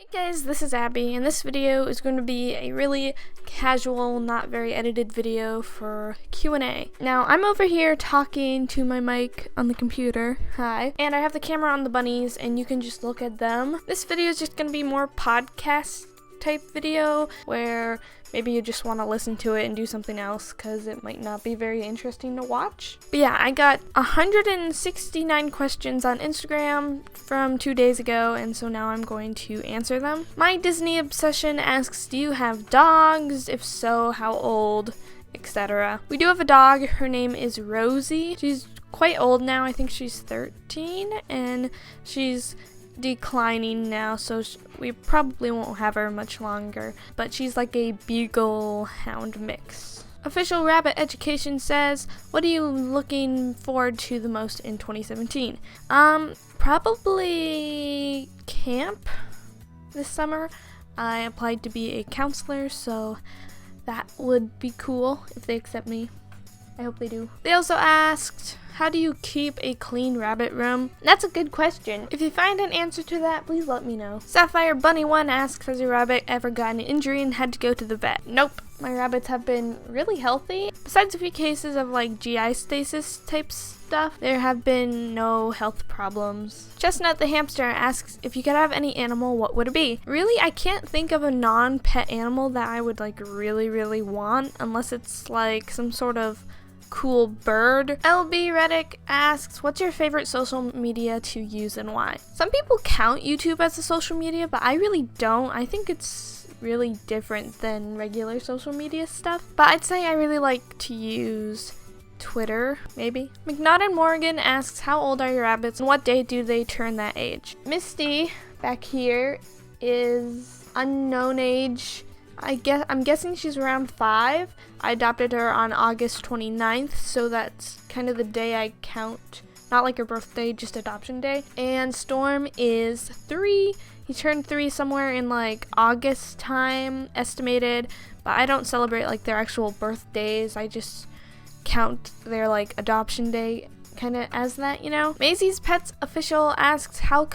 Hey guys, this is Abby, and this video is going to be a really casual, not very edited video for Q&A. Now, I'm over here talking to my mic on the computer, hi, and I have the camera on the bunnies, and you can just look at them. This video is just going to be more podcast type video, where maybe you just want to listen to it and do something else, because it might not be very interesting to watch. But yeah, I got 169 questions on Instagram from 2 days ago, and so now I'm going to answer them. My Disney obsession asks, do you have dogs? If so, how old? Etc. We do have a dog. Her name is Rosie. She's quite old now. I think she's 13, and she's declining now, so we probably won't have her much longer, but she's like a beagle hound mix. Official Rabbit Education says, what are you looking forward to the most in 2017? Probably camp this summer. I applied to be a counselor, so that would be cool if they accept me. I hope they do. They also asked, how do you keep a clean rabbit room? That's a good question. If you find an answer to that, please let me know. Sapphire Bunny 1 asks, has your rabbit ever gotten an injury and had to go to the vet? Nope. My rabbits have been really healthy. Besides a few cases of like GI stasis type stuff, there have been no health problems. Chestnut the Hamster asks, if you could have any animal, what would it be? Really, I can't think of a non-pet animal that I would like really want, unless it's like some sort of cool bird. LB Reddick asks, what's your favorite social media to use and why? Some people count YouTube as a social media, but I really don't. I think it's really different than regular social media stuff. But I'd say I really like to use Twitter, maybe. McNaughton Morgan asks, how old are your rabbits and what day do they turn that age? Misty, back here, is unknown age. I'm guessing she's around 5. I adopted her on August 29th, so that's kind of the day I count. Not like her birthday, just adoption day. And Storm is 3. He turned 3 somewhere in like August time, estimated. But I don't celebrate like their actual birthdays. I just count their like adoption day kind of as that, you know? Maisie's Pets Official asks, how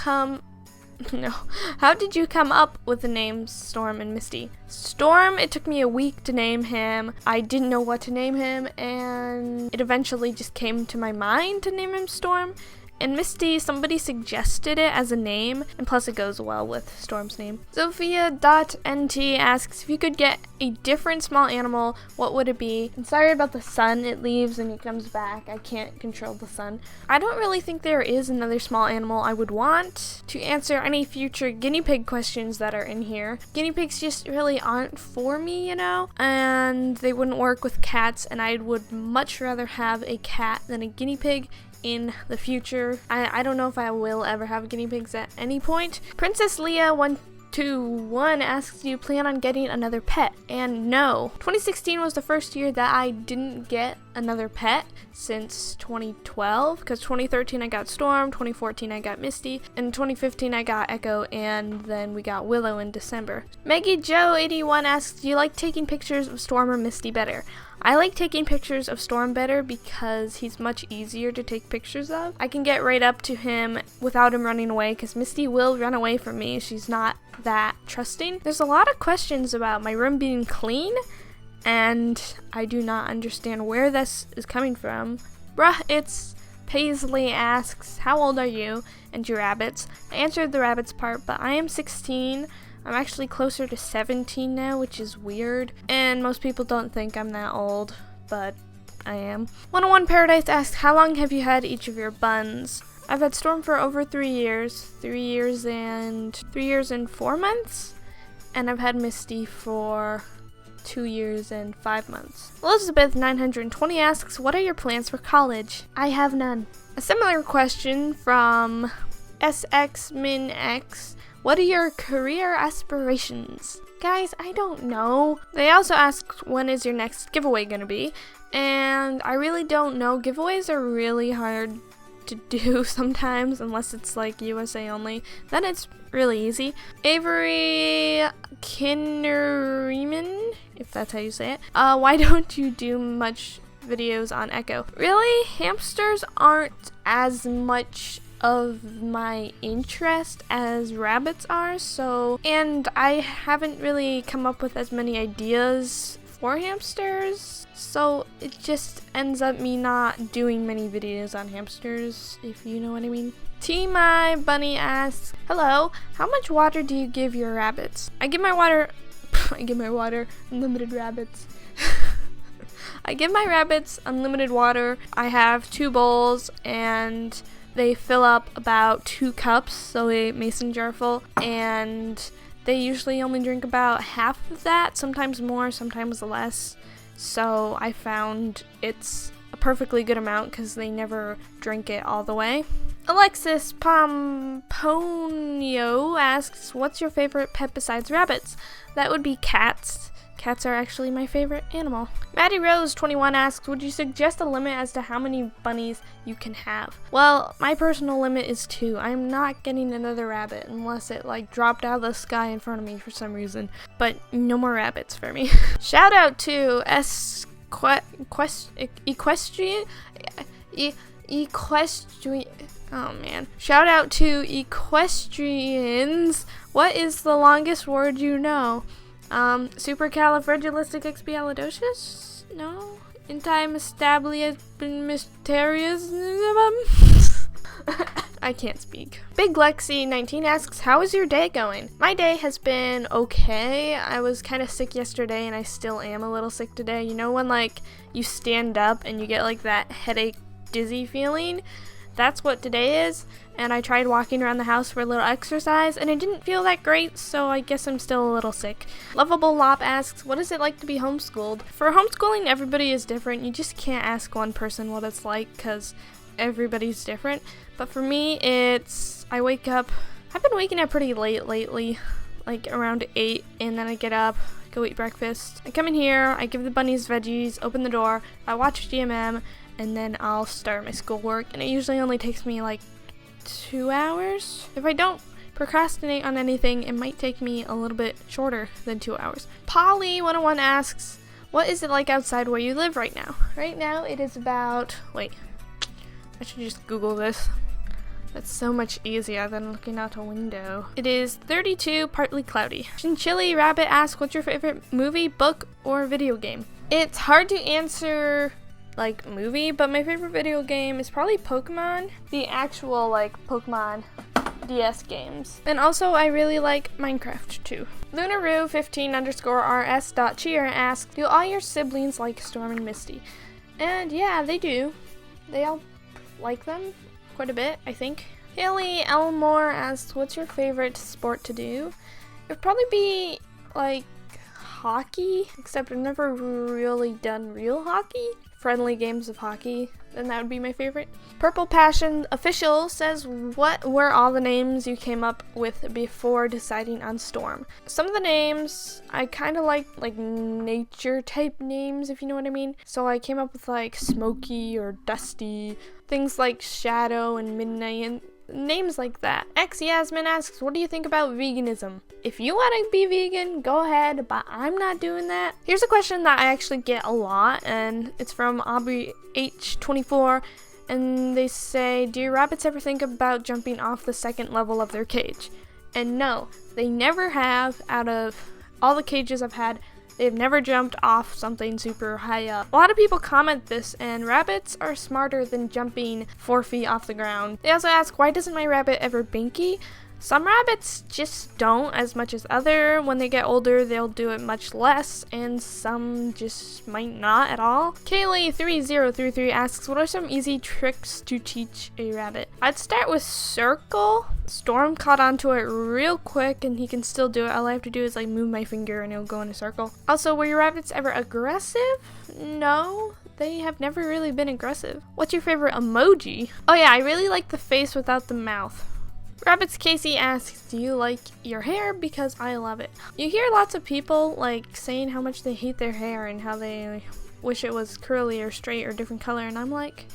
did you come up with the names Storm and Misty? Storm, it took me a week to name him. I didn't know what to name him, and it eventually just came to my mind to name him Storm. And Misty, somebody suggested it as a name, and plus it goes well with Storm's name. Sophia.nt asks, if you could get a different small animal, what would it be? And sorry about the sun, it leaves and it comes back. I can't control the sun. I don't really think there is another small animal I would want. To answer any future guinea pig questions that are in here, guinea pigs just really aren't for me, you know? And they wouldn't work with cats, and I would much rather have a cat than a guinea pig in the future. I don't know if I will ever have guinea pigs at any point. Princess Leah 121 asks, do you plan on getting another pet? And no. 2016 was the first year that I didn't get another pet since 2012, because 2013 I got Storm, 2014 I got Misty, and 2015 I got Echo, and then we got Willow in December. Maggie Joe 81 asks, do you like taking pictures of Storm or Misty better? I like taking pictures of Storm better because he's much easier to take pictures of. I can get right up to him without him running away, because Misty will run away from me. She's not that trusting. There's a lot of questions about my room being clean, and I do not understand where this is coming from. Bruh, it's Paisley asks, how old are you and your rabbits? I answered the rabbits part, but I am 16. I'm actually closer to 17 now, which is weird, and most people don't think I'm that old, but I am. 101 Paradise asks, how long have you had each of your buns? I've had Storm for over 3 years, 3 years and 4 months, and I've had Misty for 2 years and 5 months. Elizabeth 920 asks, what are your plans for college? I have none. A similar question from SXMinX. What are your career aspirations? Guys, I don't know. They also asked, when is your next giveaway gonna be? And I really don't know. Giveaways are really hard to do sometimes, unless it's like USA only. Then it's really easy. Avery Kinneryman, if that's how you say it. Why don't you do much videos on Echo? Really? Hamsters aren't as much of my interest as rabbits are, and I haven't really come up with as many ideas for hamsters, so it just ends up me not doing many videos on hamsters, if you know what I mean. My bunny asks, hello, how much water do you give your rabbits? I give my water unlimited rabbits. I give my rabbits unlimited water. I have 2 bowls and they fill up about 2 cups, so a mason jar full, and they usually only drink about half of that, sometimes more, sometimes less. So I found it's a perfectly good amount because they never drink it all the way. Alexis Pomponio asks, what's your favorite pet besides rabbits? That would be cats. Cats are actually my favorite animal. Maddie Rose 21 asks, would you suggest a limit as to how many bunnies you can have? Well, my personal limit is 2. I'm not getting another rabbit unless it dropped out of the sky in front of me for some reason. But no more rabbits for me. Shout out to Equestrian. Oh man. Shout out to equestrians. What is the longest word you know? Supercalifragilisticexpialidocious? No? Anti-mystablia-mysterious? I can't speak. Big Lexi 19 asks, how is your day going? My day has been okay. I was kind of sick yesterday and I still am a little sick today. You know when you stand up and you get that headache, dizzy feeling? That's what today is, and I tried walking around the house for a little exercise, and it didn't feel that great, so I guess I'm still a little sick. Lovable Lop asks, what is it like to be homeschooled? For homeschooling, everybody is different. You just can't ask one person what it's like, because everybody's different. But for me, I've been waking up pretty late lately, around 8, and then I get up, go eat breakfast. I come in here, I give the bunnies veggies, open the door, I watch GMM, and then I'll start my schoolwork, and it usually only takes me 2 hours. If I don't procrastinate on anything, it might take me a little bit shorter than 2 hours. Polly101 asks, what is it like outside where you live right now? Right now it is about, I should just Google this. That's so much easier than looking out a window. It is 32, partly cloudy. Chinchilli Rabbit asks, what's your favorite movie, book, or video game? It's hard to answer movie, but my favorite video game is probably Pokemon, the actual Pokemon DS games. And also I really like Minecraft too. Lunaroo15_rs.cheer asks, do all your siblings like Storm and Misty? And yeah, they do. They all like them quite a bit, I think. Haley Elmore asks, what's your favorite sport to do? It'd probably be hockey, except I've never really done real hockey. Friendly games of hockey, then that would be my favorite. Purple Passion Official says, what were all the names you came up with before deciding on Storm? Some of the names I kind of like nature type names, if you know what I mean. So I came up with Smoky or Dusty, things like Shadow and Midnight, and names like that. X Yasmin asks, what do you think about veganism? If you want to be vegan, go ahead, but I'm not doing that. Here's a question that I actually get a lot, and it's from Aubrey H24, and they say, do your rabbits ever think about jumping off the 2nd level of their cage? And no, they never have. Out of all the cages I've had, they've never jumped off something super high up. A lot of people comment this, and rabbits are smarter than jumping 4 feet off the ground. They also ask, why doesn't my rabbit ever binky? Some rabbits just don't as much as other. When they get older, they'll do it much less, and some just might not at all. Kaylee3033 asks, what are some easy tricks to teach a rabbit? I'd start with circle. Storm caught onto it real quick, and he can still do it. All I have to do is move my finger and it'll go in a circle. Also, were your rabbits ever aggressive? No, they have never really been aggressive. What's your favorite emoji? Oh yeah, I really like the face without the mouth. Rabbits Casey asks, do you like your hair? Because I love it. You hear lots of people saying how much they hate their hair and how they wish it was curly or straight or different color, and I'm like,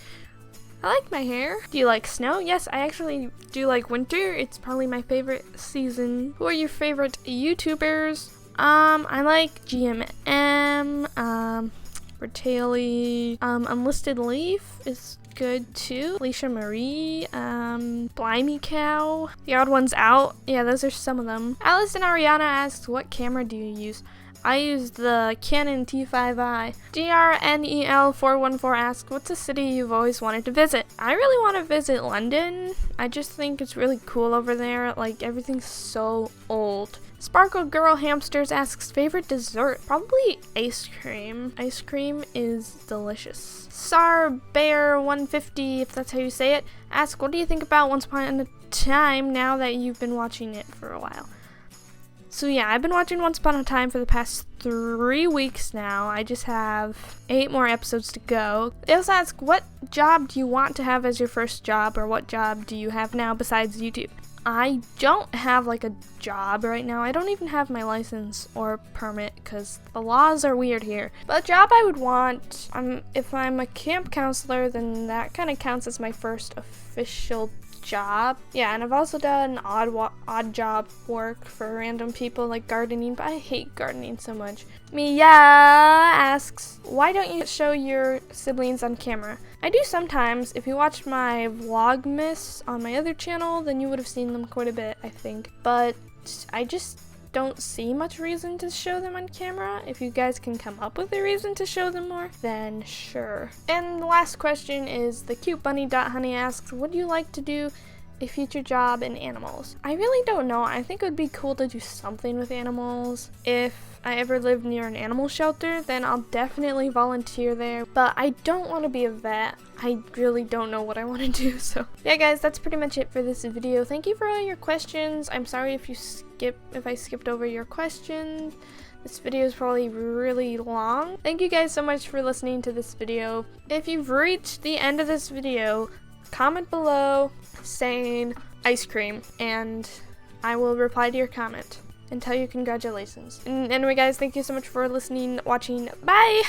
I like my hair. Do you like snow? Yes, I actually do like winter. It's probably my favorite season. Who are your favorite YouTubers? I like GMM, Bertaley, Unlisted Leaf is good too. Alicia Marie, Blimey Cow, The Odd Ones Out. Yeah, those are some of them. Alice and Ariana asks, what camera do you use? I use the Canon T5i. GRNEL414 asks, what's a city you've always wanted to visit? I really want to visit London. I just think it's really cool over there. Like, everything's so old. Sparkle Girl Hamsters asks, favorite dessert? Probably ice cream. Ice cream is delicious. Sar Bear 150, if that's how you say it, asks, what do you think about Once Upon a Time now that you've been watching it for a while? So yeah, I've been watching Once Upon a Time for the past 3 weeks now. I just have 8 more episodes to go. They also ask, what job do you want to have as your first job, or what job do you have now besides YouTube? I don't have like a job right now. I don't even have my license or permit because the laws are weird here. But a job I would want, if I'm a camp counselor, then that kind of counts as my first official job. Yeah, and I've also done odd job work for random people like gardening, but I hate gardening so much. Mia asks, why don't you show your siblings on camera? I do sometimes. If you watched my Vlogmas on my other channel, then you would have seen them quite a bit, I think. But I just don't see much reason to show them on camera. If you guys can come up with a reason to show them more, then sure. And the last question is the cute bunny.honey asks, would you like to do a future job in animals? I really don't know. I think it would be cool to do something with animals. If I ever live near an animal shelter, then I'll definitely volunteer there. But I don't want to be a vet. I really don't know what I want to do. So yeah, guys, that's pretty much it for this video. Thank you for all your questions. I'm sorry if I skipped over your questions. This video is probably really long. Thank you guys so much for listening to this video. If you've reached the end of this video, comment below saying ice cream and I will reply to your comment and tell you congratulations. And anyway, guys, thank you so much for listening, watching. Bye!